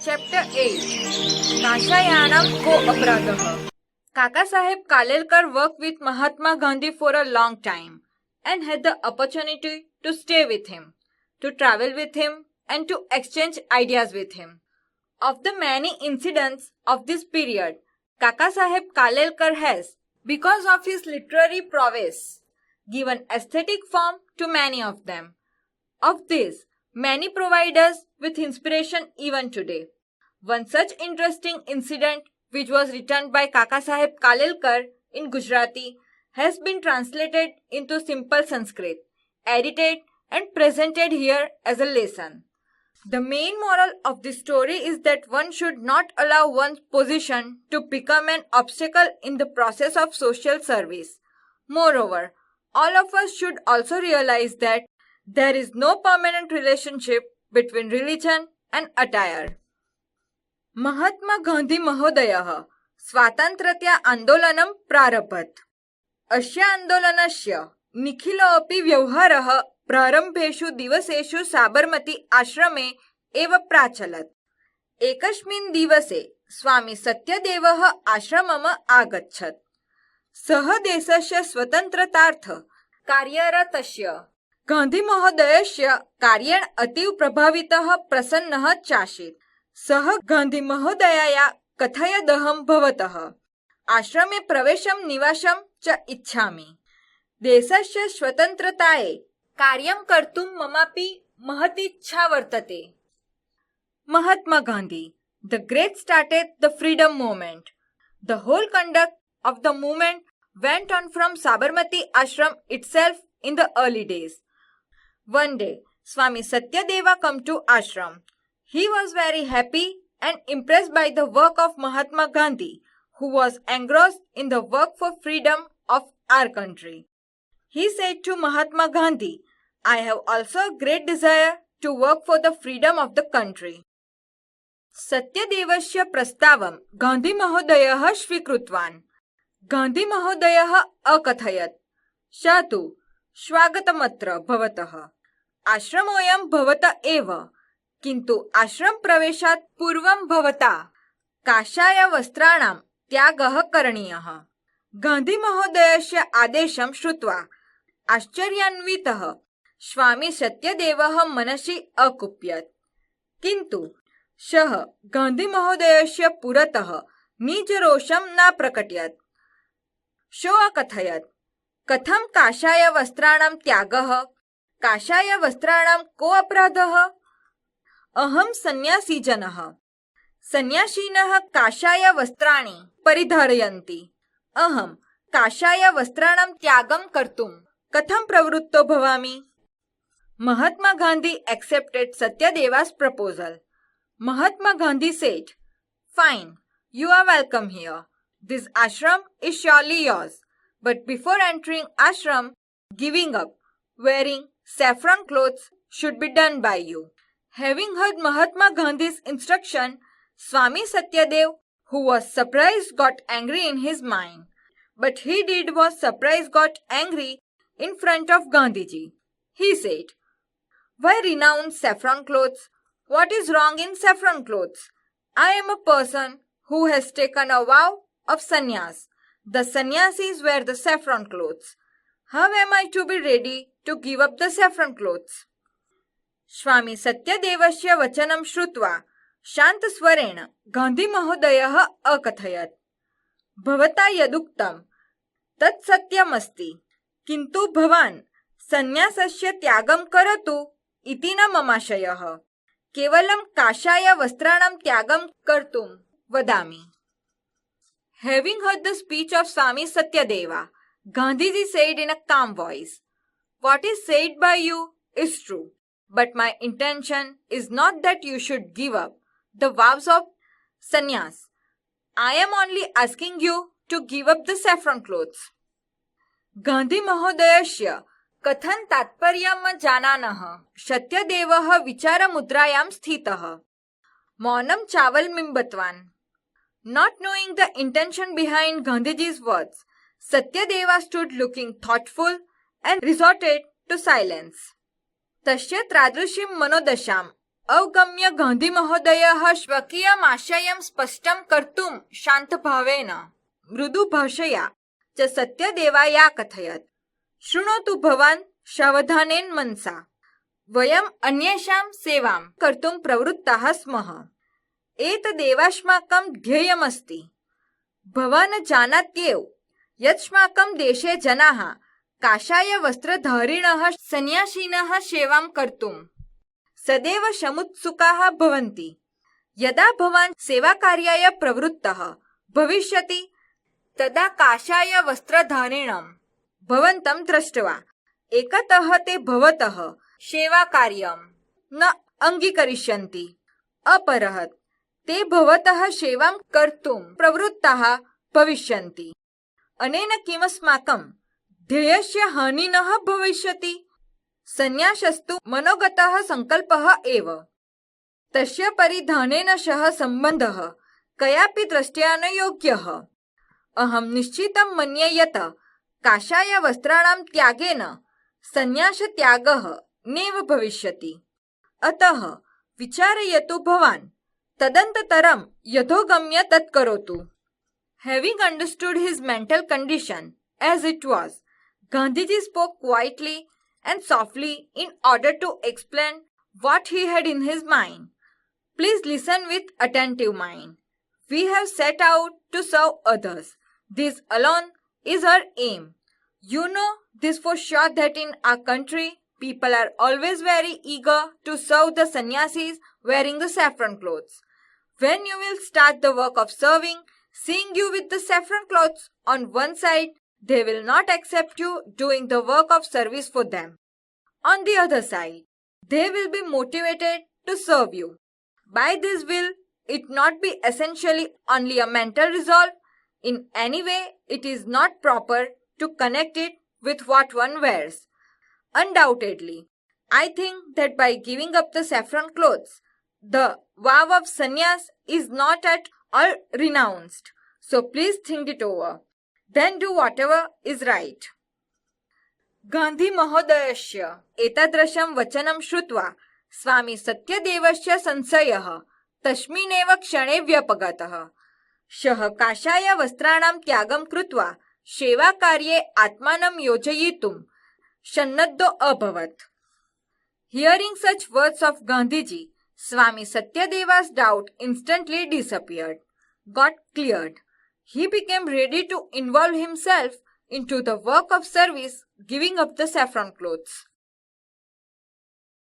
Chapter 8 Kashayanam Co-Apradha. Kaka Saheb Kalelkar worked with Mahatma Gandhi for a long time and had the opportunity to stay with him, to travel with him, and to exchange ideas with him. Of the many incidents of this period, Kaka Saheb Kalelkar has, because of his literary prowess, given aesthetic form to many of them. Of these, many provide us with inspiration even today. One such interesting incident, which was written by Kaka Saheb Kalelkar in Gujarati, has been translated into simple Sanskrit, edited and presented here as a lesson. The main moral of this story is that one should not allow one's position to become an obstacle in the process of social service. Moreover, all of us should also realize that there is no permanent relationship between religion and attire. Mahatma Gandhi महोदयः स्वातन्त्र्यता आन्दोलनं प्रारभत. अस्य आन्दोलनस्य निखिलोऽपि व्यवहारः प्रारम्भेषु दिवसेषु साबरमती आश्रमे एव प्राचलत्. एकस्मिन् दिवसे स्वामी सत्यदेवः आश्रमम् आगच्छत्. सः देशस्य स्वतन्त्रतार्थ कार्यरतस्य गांधी महोदयस्य कार्येण अतीव प्रभावितः प्रसन्नः चासीत्. सः गांधी महोदयाया कथयदहं भवतः आश्रमे प्रवेशं निवासं च इच्छामि. देशस्य स्वतन्त्रतायै कार्यं कर्तुं ममापि महती इच्छा वर्तते. Mahatma Gandhi, the great, started the freedom movement. The whole conduct of the movement went on from Sabarmati Ashram itself in the early days. One day, Swami Satyadeva came to ashram. He was very happy and impressed by the work of Mahatma Gandhi, who was engrossed in the work for freedom of our country. He said to Mahatma Gandhi, "I have also a great desire to work for the freedom of the country." सत्यदेवस्य प्रस्तावं Gandhi महोदयः स्वीकृतवान्. गांधी महोदयः अकथयत्, "स तु स्वागतमत्र भवतः. आश्रमोऽयं भवतः एव, किन्तु आश्रम प्रवेशात् पूर्वं भवता काषाय वस्त्राणां त्यागः करणीयः." गांधी महोदयस्य आदेशं श्रुत्वा आश्चर्यान्वितः स्वामी सत्यदेवः मनसि अकुप्यत्. किन्तु सः गांधी महोदयस्य पुरतः निजरोषं न प्रकटयत्. सः अकथयत्, "कथं काषाय वस्त्राणां त्यागः? काषाय वस्त्राणां को अपराधः? अहं सन्यासी जनः. सन्यासिनः काषाय वस्त्राणि परिधारयन्ति. अहं काषाय वस्त्राणां त्यागं कर्तुं कथं प्रवृत्तो भवामि?" Mahatma Gandhi accepted Satyadeva's proposal. Mahatma Gandhi said, "Fine, you are welcome here. This ashram is surely yours. But before entering ashram, giving up wearing saffron clothes should be done by you." Having heard Mahatma Gandhi's instruction, Swami Satyadev, who was surprised, got angry in his mind. But he did was surprised got angry in front of Gandhiji. He said, "Why renounce saffron clothes? What is wrong in saffron clothes? I am a person who has taken a vow of sannyas. The sannyasis wear the saffron clothes. How am I to be ready to give up the saffron clothes?" स्वामी सत्यदेवस्य वचनं श्रुत्वा शान्तस्वरेण गांधी महोदयः अकथयत्, "भवता यदुक्तं तत् सत्यमस्ति, किन्तु भवान् सन्यासस्य त्यागं करोतु इति न ममाशयः. केवलं काषाय वस्त्राणां त्यागं कर्तुं वदामि." Having heard the speech of Swami Satyadeva, Gandhiji said in a calm voice, "What is said by you is true, but my intention is not that you should give up the vows of sannyas. I am only asking you to give up the saffron clothes." Gandhi महोदयस्य कथन तात्पर्यं जानानः सत्यदेवः विचारमुद्रायां स्थितः. मौनं चावलमिम्बत्वान्. Not knowing the intention behind Gandhiji's words, Satyadeva stood looking thoughtful and resorted to silence. तस्य तादृशीं मनोदशाम् अवगम्य गान्धिमहोदयः स्वकीयमाशयं स्पष्टं कर्तुं शान्तभावेन मृदुभाषया च सत्यदेवाय कथयत्। शृणोतु भवान् सावधानेन मनसा। वयम् अन्येषां सेवां कर्तुं प्रवृत्ताः स्मः। एतदेवास्माकं ध्येयमस्ति। भवान् जानात्येव यस्माकं देशे जनाः काषायवस्त्रधारिणः सन्यासिनः सेवां कर्तुं सदैव समुत्सुकाः भवन्ति। यदा भवान् सेवाकार्याय प्रवृत्तः भविष्यति तदा काषायवस्त्रधारिणं भवन्तं दृष्ट्वा एकतः ते भवतः सेवाकार्यं न अङ्गीकरिष्यन्ति। अपरः ते भवतः सेवां कर्तुं प्रवृत्ताः भविष्यन्ति। अनेन किमस्माकं ध्येयस्य हानिः भविष्यति। सन्यासस्तु मनोगतः सङ्कल्पः एव। तस्य परिधानेन सह सम्बन्धः कयापि दृष्ट्या न योग्यः। अहं निश्चितं मन्ये यत् काषायवस्त्राणां त्यागेन सन्यासत्यागः नैव भविष्यति। अतः विचारयतु भवान्। तदनन्तरं यथोगम्य तत् करोतु। Having understood his mental condition as it was, Gandhiji spoke quietly and softly in order to explain what he had in his mind. Please listen with attentive mind. We have set out to serve others. This alone is our aim. You know this for sure that in our country, people are always very eager to serve the sannyasis wearing the saffron clothes. When you will start the work of serving, seeing you with the saffron clothes on one side, they will not accept you doing the work of service for them. On the other side, they will be motivated to serve you. By this will it not be essentially only a mental resolve. In any way, it is not proper to connect it with what one wears. Undoubtedly, I think that by giving up the saffron clothes, the vow of sannyas is not at all renounced. So please think it over. Then do whatever is right. Gandhi महोदयस्य एतादृशं वचनं श्रुत्वा स्वामी सत्यदेवस्य संशयः तस्मिन्नेव क्षणे व्यपगतः। सः काषायवस्त्राणां त्यागं कृत्वा सेवाकार्ये आत्मानं योजयितुं सन्नद्धो अभवत्। Hearing such words of Gandhiji, Swami Satyadeva's doubt instantly disappeared, got cleared. He became ready to involve himself into the work of service, giving up the saffron clothes.